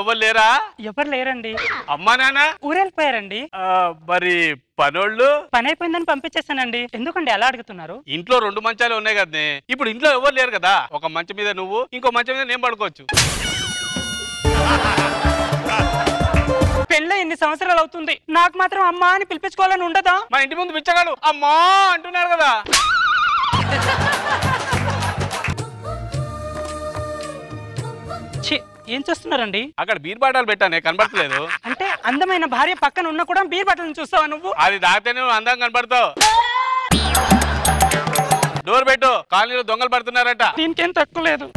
ఎవరు లేరా? ఎవరు లేరండి. అమ్మా నాన్న ఊరెళ్ళిపోయారండి. మరి పనోళ్ళు? పని అయిపోయిందని పంపించేస్తానండి. ఎందుకండి అలా అడుగుతున్నారు? ఇంట్లో 2 మంచాలు ఉన్నాయి కదనే. ఇప్పుడు ఇంట్లో ఎవరు లేరు కదా, ఒక మంచం మీద నువ్వు, ఇంకో మంచం మీద నేను పడుకోవచ్చు. పెళ్ళి 8 సంవత్సరాలు అవుతుంది, నాకు మాత్రం అమ్మా అని పిలిపించుకోవాలని ఉండదా? మా ఇంటి ముందు పిచ్చగాడు అమ్మా అంటున్నారు కదా. ఏం చేస్తున్నారండి? అక్కడ బీర్ బాటలు పెట్టానే, కనబడట్లేదు. అంటే అందమైన భార్య పక్కన ఉన్నా కూడా బీర్ బాటలను చూస్తావా నువ్వు? అది తాగితేనే నువ్వు అందంగా కనబడతావు. డోర్ పెట్టు, కాలనీలో దొంగలు పడుతున్నారట. దీనికేం తక్కువ లేదు.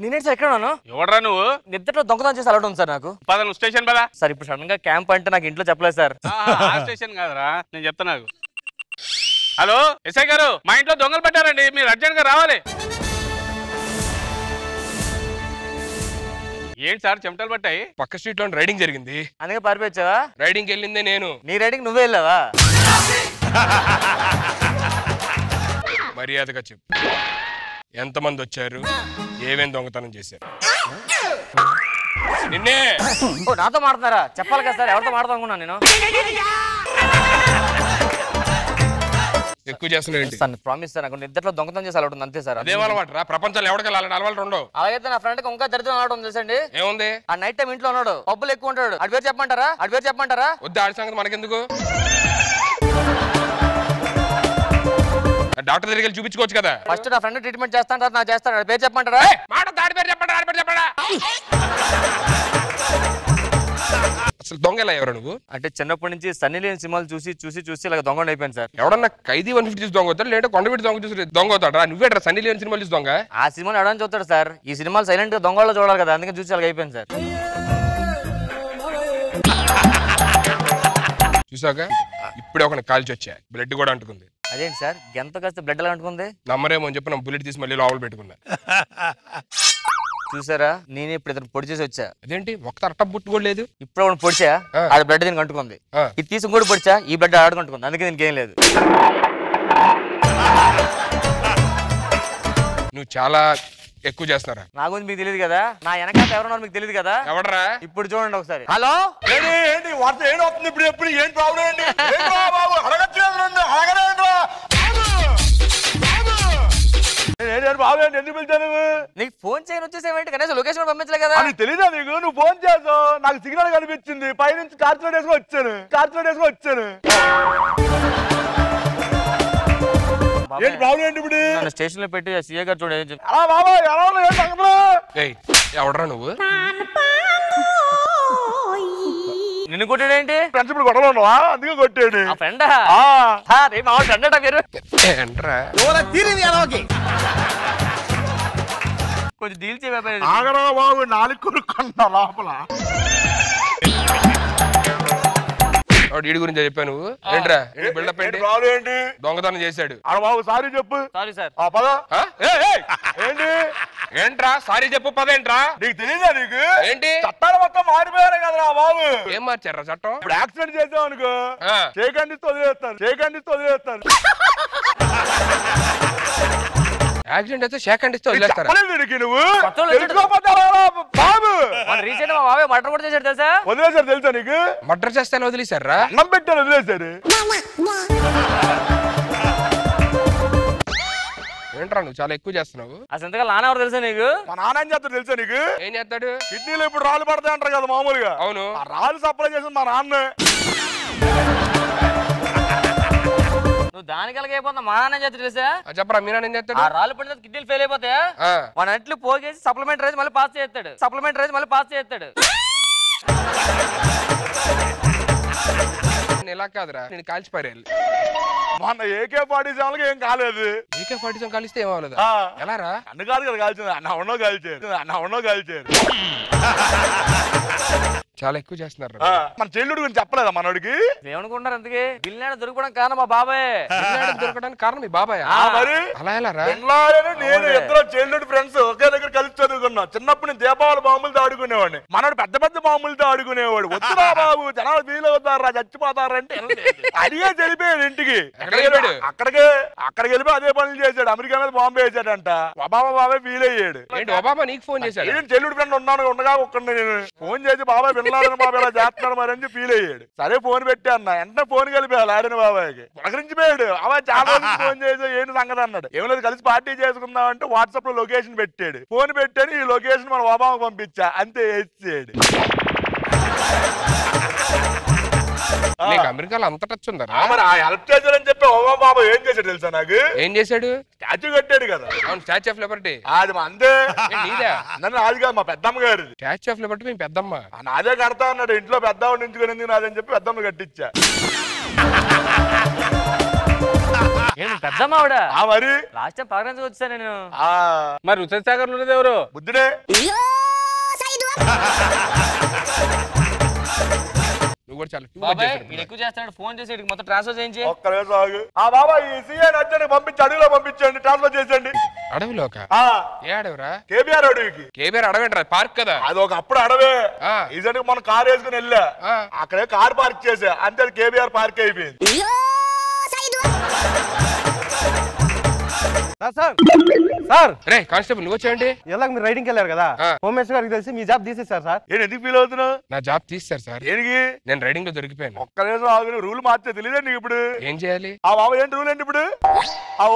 నేనేంటి సార్ ఎక్కడ ఉన్నాను? ఎవడరా నువ్వు? నిద్రలో దొంగతనం చేసి అలవాటు ఉంది సార్ నాకు. పద నువ్వు స్టేషన్ పదా. సార్ ఇప్పుడు సడన్ గా క్యాంప్ అంటే నాకు ఇంట్లో చెప్పలేదు సార్. ఆ స్టేషన్ కాదురా, నేను చెప్తా నాకు. హలో ఎస్ఐ గారు, మా ఇంట్లో దొంగలు పట్టారండి, మీరు అర్జెంట్ గా రావాలి. ఏంటి సార్ చెమటలు పట్టాయి? పక్క స్ట్రీట్ లో రైడింగ్ జరిగింది, అందుకే పారిపోయావా? రైడింగ్ వెళ్ళిందే నేను. నీ రైడింగ్ నువ్వే వెళ్ళావా? మర్యాదగా చెప్పు, ఎంతమంది వచ్చారు, ఏమేం దొంగతనం చేశారు? నిన్నే. నాతో మాడుతున్నారా? చెప్పాలి కదా సార్, ఎవరితో మాడతాం అనుకున్నాను నేను. ఎక్కువ చేస్తున్నా ప్రామిస్ సార్, నాకు నిద్రలో దొంగతనం చేసి అలవాటు అంతే సార్. అదే అలవాటు రా, ప్రపంచంలో ఎవరికి అలవాటు ఉండవు. అలాగైతే నా ఫ్రెండ్ ఇంకా దరిద్రం అలవాటు ఉంది తెలుసండి. ఏముంది? ఆ నైట్ టైం ఇంట్లో ఉన్నాడు, పబ్బులు ఎక్కువ ఉంటాడు. అటు పేరు చెప్పమంటారా? వద్దు, ఆడి సంగతి మనకెందుకు, డాక్టర్ దగ్గరికి వెళ్ళి చూపించుకోవచ్చు కదా. ఫస్ట్ నా ఫ్రెండ్ ట్రీట్మెంట్ చేస్తాను, నాకు చేస్తాను. అటు పేరు చెప్పమంటారా? అసలు దొంగ ఎలా ఎవరు నువ్వు? అంటే చిన్నప్పటి నుంచి సన్నీ లేని సినిమాలు చూసి ఇలా దొంగ అయిపోయింది సార్. ఎవడన్నా ఖైదీ 150 చూసి దొంగ అవుతాడు, లేదా కొండబిట్టి దొంగ చూసి దొంగ అవుతాడా? నువ్వేట్రా సన్నీ లేని సినిమాలు చూసి దొంగ? ఆ సినిమాలు ఎవడని చూస్తాడు సార్, ఈ సినిమాలు సైలెంట్ గా దొంగలో చూడాలి కదా, అందుకని చూసి అలాగ అయిపోయింది సార్. చూసాక ఇప్పుడే ఒక కాల్చి వచ్చా, బ్లడ్ కూడా అంటుకుంది. అదేంటి సార్, ఎంత కాస్త బ్లడ్ ఎలా అంటుకుంది? నమ్మరేమో అని చెప్పి నా బుల్లెట్ తీసి మళ్ళీ లోపల పెట్టుకున్నా. చూసారా, నేను ఇప్పుడు ఇతను పొడి చేసి వచ్చా. అదేంటి ఒక్క అట్ట బుట్టు కూడా లేదు? ఇప్పుడు ఒకటి పొడిచా, అది బ్లడ్ దీనికి అంటుకుంది. ఇది తీసి కూడా పొడిచా, ఈ బ్లడ్ ఆడుకుంటుంది, అందుకే దీనికి ఏం లేదు. నువ్వు చాలా ఎక్కువ చేస్తున్నారా? నా గురించి మీకు తెలియదు కదా, నా వెనకాల ఎవరున్నారు మీకు తెలియదు కదా. ఎవడరా? ఇప్పుడు చూడండి ఒకసారి. హలో, ఏంటి వార్త ఏమవుతుంది ఇప్పుడు? ఎప్పుడు ఏం ప్రాబ్లం అండి? ఎందుకు పిలిచాను? నీకు ఫోన్ చేయని వచ్చేసేవేంటి, కనీసం లొకేషన్ పంపించలే కదా. నీకు తెలీదా? నీకు నువ్వు ఫోన్ చేసావు, నాకు సిగ్నల్ కనిపించింది, పైనుంచి టార్చ్ లైట్ వేసుకొని వచ్చాను. ఏంటి ప్రాబ్లం ఏంటి ఇప్పుడు? స్టేషన్ లో పెట్టి సీఏ గారు చూడండి. ఎవడరా నువ్వు? నిన్ను కొట్టాడేంటి? ఫ్రెండ్స్ ఇప్పుడు గొడవలు ఉన్నావా? అందుకే కొట్టాడు. ఫ్రెండ్ మా ఫ్రెండ్ అట మీరు. కొంచెం డీల్ చేయ ఆగరా బాబు, 4 కొనుక్కున్నా లోపల. వీడి గురించి చెప్పా నువ్వు? ఏంట్రా బిల్డప్ ఏంటి? దొంగతనం చేశాడు. బాబు సారీ చెప్పు. Sorry sir. పద. ఏంటి ఏంట్రా సారీ చెప్పు, పదేంట్రా? నీకు తెలియదా? నీకు ఏంటి చట్టాలు మొత్తం మారిపోయారు కదరా బాబు. ఏం మార్చారా చట్టం? ఇప్పుడు యాక్సిడెంట్ చేసావు అనుకో, చేయకండి వదిలేస్తారు. యాక్సిడెంట్ అయితే షేక్ ఇస్తే వదిలేస్తారా? నువ్వు రీసెంట్ మా బాబాయ్ మర్డర్ కూడా చేశాడు తెలుసా? వదిలేసారు తెలుసా నీకు? మర్డర్ చేస్తే వదిలేసారా? అన్నం పెట్టాను వదిలేసారు. ఏంట్రా నువ్వు చాలా ఎక్కువ చేస్తున్నావు. అసలు ఎంతగా నాన్న ఎవరు తెలుసా నీకు? మా నాన్న ఏం చేస్తాడు తెలుసా నీకు? ఏం చేస్తాడు? కిడ్నీలో ఇప్పుడు రాళ్ళు పడతాయి అంటారు కదా మామూలుగా. అవును, ఆ రాళ్ళు సప్లై చేసింది మా నాన్న. నువ్వు దానికి అయిపోతా మా నాన్న చేస్తాడు తెలుసా? చెప్పరా, మీ నాన్న ఏం చేస్తాడు? ఆ రాళ్ళు పడిన కిడ్నీలు ఫెయిల్ అయిపోతాయా, మన అంట్లు పోగేసి సప్లిమెంట్ రైజ్ మళ్ళీ పాస్ చేస్తాడు. ఇలా కాదురా, నేను కాల్చిపారేయాలి. మొన్న AK-47 ఏం కాలేదు. AK-47 కాలిస్తే ఏమవ్వలేదు? ఎలా రా? అన్ను కాదు కదా కాల్చింది, అన్న కాల్చారు. చాలా ఎక్కువ చేస్తున్నారు. మన చెల్లుడి గురించి చెప్పలేదా మనోడికి? ఏమనుకుంటారు అందుకే బిల్లాడ దొరకడం కారణం మా బాబాయ్. దొరకడానికి కారణం మీ బాబాయ్. మరి అలా ఎలా రా? నేను ఇద్దరు చెల్లుడి ఫ్రెండ్స్ ఒకే దగ్గర కలిసి చదువుకున్నాం. చిన్నప్పుడు నేను దీపావళి బాంబులతో ఆడుకునేవాడిని, మనోడు పెద్ద పెద్ద బాంబులతో ఆడుకునేవాడు. వద్దురా బాబు జనాలు ఫీల్ అవుతారా చచ్చిపోతారంటే అడిగే వెళ్ళిపోయాడు ఇంటికి. అక్కడికి వెళ్ళిపోయి అదే పనులు చేశాడు. అమెరికా మీద బాంబు వేసాడంట. ఒబామా బాబాయ్ ఫీల్ అయ్యాడు. ఒబామా నీకు ఫోన్ చేశాడు? చెల్లుడి ఫ్రెండ్ ఉండగా ఒక్కడిని నేను ఫోన్ చేసి బాబాయ్ వినలాడని బాబాయ్ ఇలా చేస్తున్నాడు మరి అని ఫీల్ అయ్యాడు. సరే ఫోన్ పెట్టి అన్న వెంటనే ఫోన్ కలిపేయాలి ఆడిన బాబాయ్కి. పలకరించిపోయాడు. అబ్బాయి చాలా రోజులు ఫోన్ చేసి ఏంటి సంగతి అన్నాడు. ఏం లేదు కలిసి పార్టీ చేసుకుందాం అంటే వాట్సాప్ లో లొకేషన్ పెట్టాడు. ఫోన్ పెట్టాను ఈ లొకేషన్ మన ఒబామాకు పంపించా అంతే వేసాడు. అమెరికాలో అంత టచ్ ఉందా? మరి ఆ హెల్ప్ చేశాడని చెప్పి ఒబామా బాబా ఏం చేశాడు తెలుసా నాకు? ఏం చేశాడు? స్టాచ్యూ కట్టాడు కదా. అవును, స్టాచ్యూ ఆఫ్ లిబర్టీ. అది అంతే నీదా? నన్ను నాది కాదు మా పెద్దమ్మ గారు. స్టాచ్యూ ఆఫ్ లిబర్టీ మీ పెద్దమ్మ నాదే కడతా అన్నాడు. ఇంట్లో పెద్దమ్మ నించుకుని నాదని చెప్పి పెద్దమ్మ కట్టించా. పెద్దమ్మ ఆవిడ మరి లాస్ట్ టైం పలకరించి వచ్చా నేను. మరి హుస్సేన్ సాగర్ లో ఉన్నది ఎవరు? బుద్ధుడే. ఎక్కువ చేస్తాడు. ఫోన్ చేసి మొత్తం ట్రాన్స్ఫర్ చేయించి ఒక్కరోజు ఆగు. బాబా ఈ సీఐ నచ్చండి పంపించి అడవిలో పంపించండి, ట్రాన్స్ఫర్ చేసేయండి. అడవిలోక? ఏ అడవిరా? కేబీఆర్ అడవికి. కేబీఆర్ అడవి పార్క్ కదా? అది ఒక అప్పుడు అడవే. ఈసారి మనం కార్ వేసుకుని వెళ్ళా, అక్కడే కార్ పార్క్ చేసా అంతే. అది కేబీఆర్ పార్క్ అయిపోయింది. సార్ రే కానిస్టేబుల్ నువ్వు వచ్చేయండి. ఎలా మీరు రైడింగ్ వెళ్ళారు కదా, హోమ్ మినిస్టర్ గారికి తెలిసి మీ జాబ్ తీసేశారు సార్. నేను ఎందుకు ఫీల్ అవుతున్నావు? నా జాబ్ తీస్తారు సార్. దేనికి? నేను రైడింగ్ లో దొరికిపోయాను. ఒక్కరోజు ఆగు. రూల్ మార్చే తెలియదే నీకు ఇప్పుడు? ఏం చేయాలి? బాబా ఏంటి రూల్ ఏంటి ఇప్పుడు?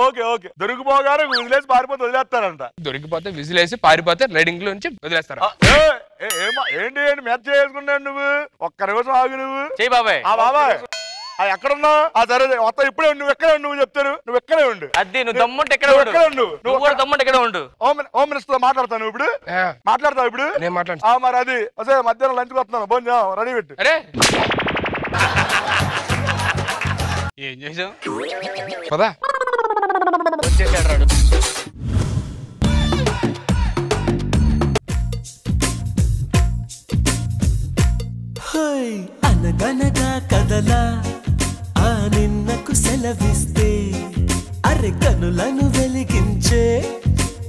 ఓకే ఓకే దొరికిపోగానే వదిలేసి పారిపోతే వదిలేస్తారంట. దొరికిపోతే విజిలేసి పారిపోతే రైడింగ్ లో నుంచి వదిలేస్తారా? ఏంటి ఏంటి మెచ్చ చేసుకున్నాడు నువ్వు? ఒక్క రోజు ఆగు నువ్వు. చెయ్యి బాబాయ్. బాబాయ్ ఎక్కడున్నా? సరే మొత్తం ఇప్పుడే నువ్వు ఎక్కడే నువ్వు చెప్తాను. నువ్వు ఎక్కడే ఉండు. అది నువ్వు దమ్ముంటే ఎక్కడ ఉండు. నువ్వు కూడా దమ్ముంటే ఎక్కడ ఉండు. హోమ్ మినిస్టర్ మాట్లాడతాను ఇప్పుడు. మాట్లాడతావు ఇప్పుడు? నేను మాట్లాడు. మరి అది అదే మధ్యాహ్నం లంచ్కి వస్తున్నాను. భోజనం రెడీ పెట్టు. అరే ఏం చేసావు? పదా వచ్చేసాడు రాడు. అనగనగా కదలా ఆ నిన్నకు సెలవిస్తే అరె కనులను వెలిగించే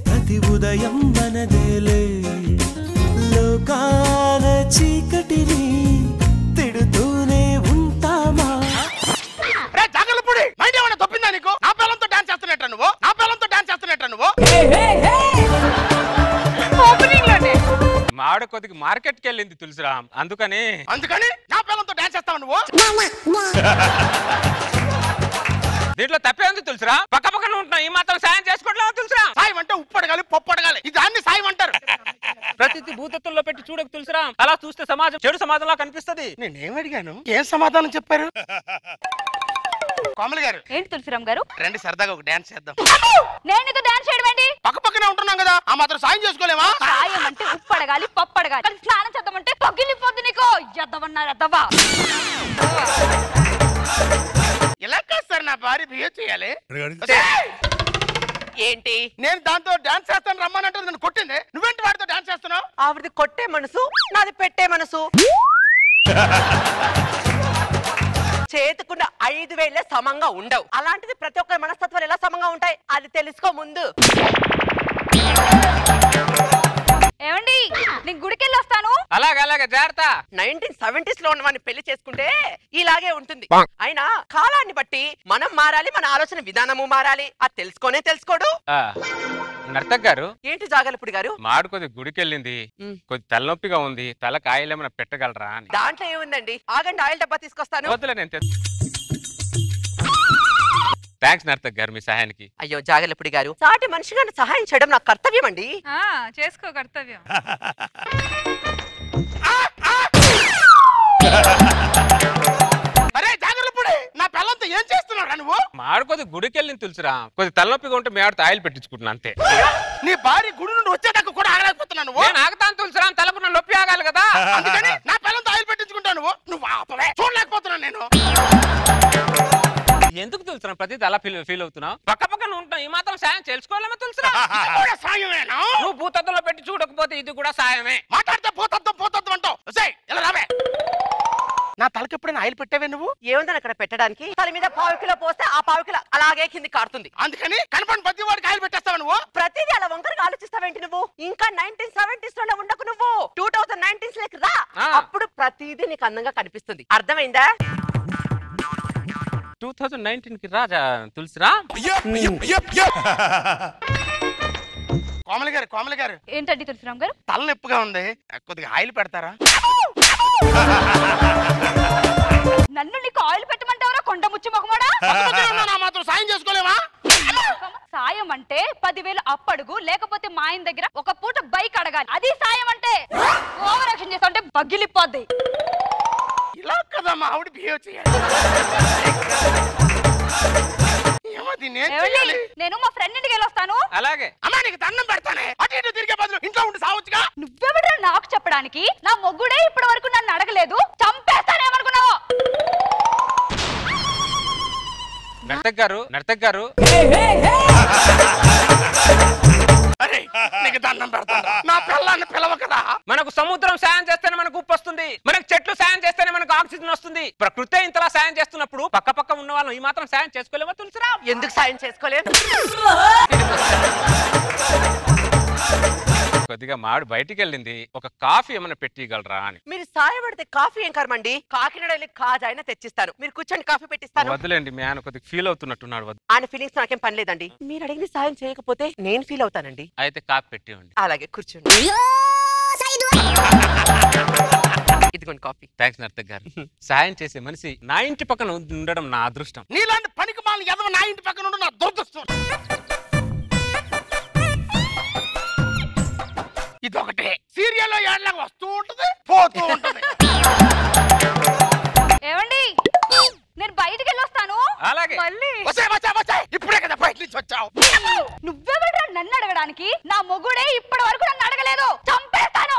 ప్రతి ఉదయం మనదేలే. లోకాల చీకటిని తిడుతూనే ఉంటామా? తప్పిందా నీకు? నా పిల్లలతో డాన్స్ చేస్తున్నట్ట నువ్వు? నా పిల్లలతో డాన్స్ చేస్తున్నట్ట నువ్వు? మా ఆవిడ కొద్దిగా మార్కెట్ కి వెళ్ళింది తులసిరామ్, అందుకని నా పిల్లలతో డాన్స్ చేస్తావు నువ్వు? దీంట్లో తప్పే ఉంది తులసిరామ్. పక్క పక్కన ఉంటున్నాం, ఈ మాత్రం సాయం చేసుకోవట్లేదు తులసిరామ్. సాయం అంటే ఉప్పు అడగాలి, పప్పు అడగాలి. ఇది దాన్ని సాయం అంటారు. ప్రతిదీ భూతత్వంలో పెట్టి చూడకు తులసిరామ్. అలా చూస్తే సమాజం చెడు సమాజంలా కనిపిస్తది. నేనేం అడిగాను? ఏం సమాధానం చెప్పారు? కోమలి గారు. ఏంటి తులసిరామ్ గారు? రండి సరదాగా ఒక డాన్స్ చేద్దాం. నేను నీకు డాన్స్ చేయడం ఏంటి? పక్క పక్కనే ఉంటున్నాం కదా, ఆ మాత్రం సాయం చేసుకోలేమా? సాయం అంటే ఉప్పు అడగాలి, పప్పు అడగాలి. స్నానం చేద్దామంటే పగిలిపోద్ది నీకు. ఎద్దవన్నారు ఎద్దవా. ఇలా కాస్తారు నా భార్య బిహేవ్ చేయాలి. ఏంటి? నేను దాంతో డాన్స్ చేస్తాను రమ్మనంటే నన్ను కొట్టింది. నువ్వేంటి వాడితో డాన్స్ చేస్తున్నావు? ఆవిడది కొట్టే మనసు, నాది పెట్టే మనసు. చేతుకున్న 5 వేళ్లే సమంగా ఉండవు. అలాంటిది ప్రతి ఒక్కరి మనస్తత్వాలు ఎలా సమంగా ఉంటాయి అది తెలుసుకో ముందు. ఏమండి నేను గుడికెళ్ళి వస్తాను. అలాగే జాగ్రత్త. 1970s లో ఉన్న వాడిని పెళ్లి చేసుకుంటే ఇలాగే ఉంటుంది. అయినా కాలాన్ని బట్టి మనం మారాలి, మన ఆలోచన విధానము మారాలి. అది తెలుసుకోడు. నర్తక్ గారు. ఏంటి జాగలపుడి గారు? మాడు కొద్ది గుడికి వెళ్ళింది, కొద్ది తలనొప్పిగా ఉంది, తలకు ఆయిల్ ఏమైనా పెట్టగలరా అని. దాంట్లో ఏముందండి, ఆగండి ఆయిల్ డబ్బా తీసుకొస్తాను. వద్దులే నేను థ్యాంక్స్ నర్తక్ గారు మీ సహాయానికి. అయ్యో జాగలపుడి గారు, సాటి మనిషిగా సహాయం చేయడం నా కర్తవ్యం అండి. చేసుకో కర్తవ్యం. అరే జాగలపుడి, నా పిల్లలతో ఏం చేస్తున్నారా నువ్వు? మాడు కొద్ది గుడికి వెళ్ళింది తులసిరా, కొద్ది తలనొప్పిగా ఉంటే మీ ఆడితో ఆయిల్ పెట్టించుకుంటున్నా అంతే. నీ భార్య గుడి నుండి వచ్చేదాకా కూడా ఆగలేకపోతున్నాను. నేను ఆగుతాను తులసిరా, తలకు నా నొప్పి ఆగాలి కదా. అందుకని నా పిల్లలతో ఆయిల్ పెట్టించుకుంటాను. నువ్వు ఆపవే, చూడలేకపోతున్నాను నేను. ఎందుకు తులసిరా ప్రతి అలా ఫీల్ అవుతున్నావు? పక్క పక్కన ఉంటాం ఈ మాత్రం సాయం తెలుసుకోవాలేమో తులసిరా. సాయమేనా? నువ్వు భూతత్వంలో పెట్టి చూడకపోతే ఇది కూడా సాయమే. మాట్లాడితే పోతత్వం అంటావు. ఎలా రావే? నా తలకి ఎప్పుడైనా ఆయిల్ పెట్టావే నువ్వు? ఏముందని అక్కడ పెట్టడానికి? తల మీద 1/4 కిలో పోస్తే ఆ 1/4 కిలో అలాగే కింది కారుతుంది. అందుకని కనపడి ప్రతి వాడికి ఆయిల్ పెట్టేస్తావు నువ్వు. ప్రతిదీ అలా వంకరగా ఆలోచిస్తావేంటి నువ్వు? ఇంకా 1970s లోనే ఉండకు నువ్వు. 2019s లోకి రా, అప్పుడు ప్రతిదీ నీకు అందంగా కనిపిస్తుంది. అర్థమైందా? 2019కి రాజా తులసిరా. కోమలి గారు ఏంటండి తులసిరామ్ గారు? తలనొప్పిగా ఉంది, కొద్దిగా ఆయిల్ పెడతారా? నన్ను నీకు ఆయిల్ పెట్టమంటావరా కొండ ముచ్చి మొగమోడా? మాత్రం సాయం చేసుకోలేవా? సాయం అంటే 10,000 అప్పడుగు, లేకపోతే మా ఆయన దగ్గర ఒక పూట బైక్ అడగాలి. అది సాయం అంటే. ఓవర్ యాక్షన్ చేస్తా ఉంటే పగిలిపోద్ది. ఇలా కదా మా ఆవిడ బిహేవ్ చేయాలి. నేను మా ఫ్రెండ్ ఇంటికి వెళ్ళొస్తాను. అలాగే. అమ్మా నీకు దండం పెడతానే. అటు ఇటు తిరిగే బదులు ఇంట్లో ఉండి సావచ్చుగా. నువ్వెవడా నాకు చెప్పడానికి? నా మొగ్గుడే ఇప్పటి వరకు నన్ను అడగలేదు. చంపేస్తానేమనుకున్నావు? నర్తక్ గారు అరే నీకు దండం పెడతాను. నా పిల్లాన్ని పిలవ కదా. మనకు సముద్రం సాయం చేస్తేనే మనకు ఉప్పు వస్తుంది, మనకు చెట్లు సాయం చేస్తేనే మనకు ఆక్సిజన్ వస్తుంది. ప్రకృతి ఇంతలా సాయం చేస్తున్నప్పుడు పక్క పక్క ఉన్న వాళ్ళం ఈ మాత్రం సాయం చేసుకోలేమో తులసిరా? ఎందుకు సాయం చేసుకోలేదు? కొద్దిగా మాడు బయటికి వెళ్ళింది, ఒక కాఫీ ఏమైనా పెట్టిగలరా అని. మీరు సాయం పడితే కాఫీ ఏం కర్మండి? కాకినాడ వెళ్ళి కాజైనా తెచ్చిస్తాను. మీరు కూర్చొని కాఫీ పెట్టిస్తాను. వదిలేండి, మీ ఆయన కొద్దిగా ఫీల్ అవుతున్నట్టున్నాడు. ఆయన ఫీలింగ్స్ నాకేం పని లేదండి. మీరు అడిగిన సాయం చేయకపోతే నేను ఫీల్ అవుతానండి. అయితే కాఫీ పెట్టివ్వండి. అలాగే కూర్చోండి. ఇదిగోండి కాఫీ. థ్యాంక్స్ నర్తక్ గారు. సాయం చేసే మనిషి నా ఇంటి పక్కన ఉండడం నా అదృష్టం. నీలాంటి పనికి మాలిన ఎదవ నా ఇంటి పక్కన ఉండి నా దురదృష్టం. ఇదొకటే సీరియల్లో ఏడలాగా వస్తూ ఉంటది, పోతూ ఉంటది. ఏమండి, నేను బయటికి వెళ్ళొస్తాను. అలాగే. మళ్ళీ ఇప్పుడే కదా బయట నుంచి వచ్చావు. నువ్వెవడా నన్ను అడగడానికి? నా మొగుడే ఇప్పటి వరకు నన్ను అడగలేదు. చంపేస్తాను.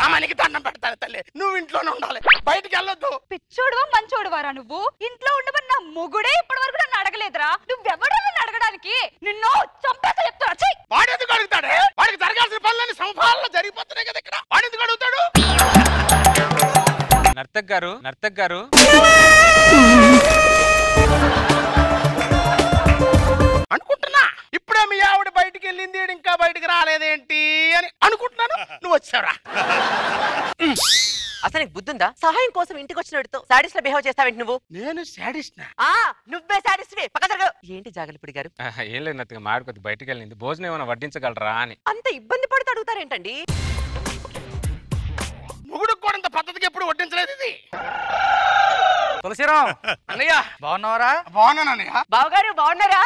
అమ్మనికి దండం పెడతాను తల్లి. నువ్వు ఇంట్లోనే ఉండాలి, బయటికి వెళ్ళొద్దు. పిచ్చోడువా మంచోడువారా నువ్వు? ఇంట్లో ఉండమని నా మొగుడే ఇప్పటి వరకు నన్ను అడగలేదురా. నువ్వెవడా నన్ను అడగడానికి? నిన్ను చంపేస్తా చెప్తున్నా. వాడు ఎందుకు అడుగుతాడే? వాడికి జరగాల్సిన పనులన్నీ సంఫాలలో జరిగిపోతున్నాయి కదా ఇక్కడ. వాడు ఎందుకు అడుగుతాడు? నర్తక్ గారు అనుకుంటున్నా ఇప్పుడే మీ ఆవిడ బయటికి వెళ్ళింది, ఇంకా బయటికి రాలేదేంటి అని అనుకుంటున్నాను. నువ్వు వచ్చావురా. అసలు నీకు బుద్ధుందా? సహాయం కోసం ఇంటికి వచ్చినట్టు సాడిస్ట్ లో బిహేవ్ చేస్తావేంటి నువ్వు? నేను సాడిస్ట్? నువ్వే సాడిస్ట్. ఏంటి జాగలిపుడి గారు? ఏం లేదు నర్తక్, మాడు కొద్దిగా బయటికి వెళ్ళింది, భోజనం ఏమైనా వడ్డించగలరా అని. అంత ఇబ్బంది పడుతూ అడుగుతారేంటండి? మొగుడుకు కూడా ఇంత పద్ధతికి ఎప్పుడు వడ్డించలేదు ఇది. తులసిరామ్ అన్నయ్య బాగున్నావరా? బాగున్నాను అన్నయ్య. బావగారు బాగున్నారా?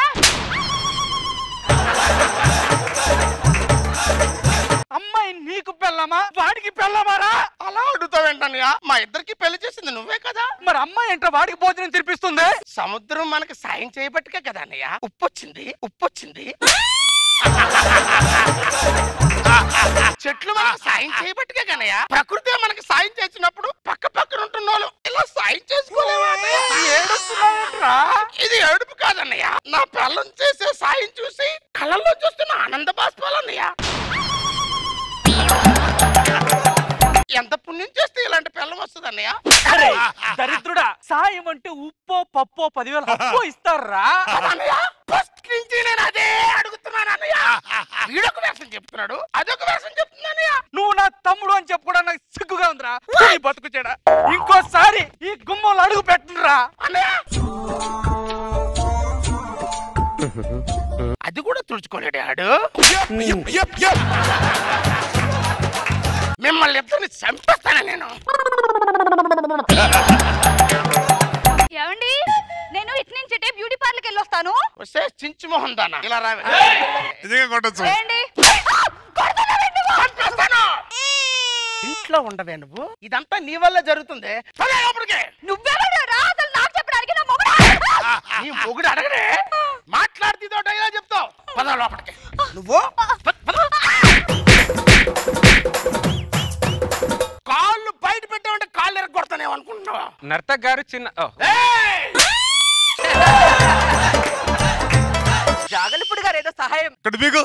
అమ్మాయి నీకు పెళ్ళమా, వాడికి పెళ్ళమారా? అలా అడుగుతావేంటన్నయ్య? మా ఇద్దరికి పెళ్లి చేసింది నువ్వే కదా. మరి అమ్మాయి ఏంట్రా వాడికి భోజనం తినిపిస్తుంది? సముద్రం మనకి సాయం చేయబట్టుకే కదా అన్నయ్య ఉప్పొచ్చింది. చెట్లు మనకు సాయం చేయబట్టుకే కన్నయ్య. ప్రకృతి మనకి సాయం చేసినప్పుడు పక్క పక్కన ఉంటున్న వాళ్ళు ఇలా సాయం చేసుకోలేవా? ఇది ఏడుపు కాదన్నయ్య, నా పిల్లం చేసే సాయం చూసి కళ్ళల్లో చూస్తున్న ఆనంద బాష్పాలన్నయ్య. ఎంత పుణ్యం చేస్తే ఇలాంటి పిల్లం వస్తుంది అన్నయ్య? దరిద్రుడా, సాయం అంటే ఉప్పో పప్పో 10,000 అప్పో ఇస్తారా? ఫస్ట్ నుంచి నేను అదే అడుగుతున్నాను అన్నయ్య. వీడొక వేషం చెప్తున్నాడు, అదొక వేషం చెప్తున్నానయ్య. నువ్వు నా తమ్ముడు అని చెప్పుకోవడం నాకు సిగ్గుగా ఉందిరా. బతుకుచేడా, ఇంకోసారి ఈ గుమ్మంలో అడుగు పెట్టురా అన్నయ్య. అది కూడా తుడుచుకోలేడు ఆడు. మిమ్మల్ని ఇద్దరిని చంపేస్తాను నేను. ఏమండి, నేను ఇటు నుంచి బ్యూటీ పార్లర్కి వెళ్ళొస్తాను. వస్తే చించి మొహం దానా ఇలా రావే. ఇంట్లో ఉండవే నువ్వు? ఇదంతా నీ వల్ల జరుగుతుంది. నువ్వెవడా అసలు నాకు చెప్పడానికి? నా మొగుడు నీ మొగుడు అడగడే, మాట్లాడితే ఇలా చెప్తావు. పద లోపలికి. నువ్వు కాళ్ళు బయట పెట్టామంటే కాళ్ళు ఎరగొడతానేమో అనుకుంటున్నావా? నర్తక్ గారు చిన్న జాగలిపుడి గారు ఏదో సహాయం ఇక్కడ మీకు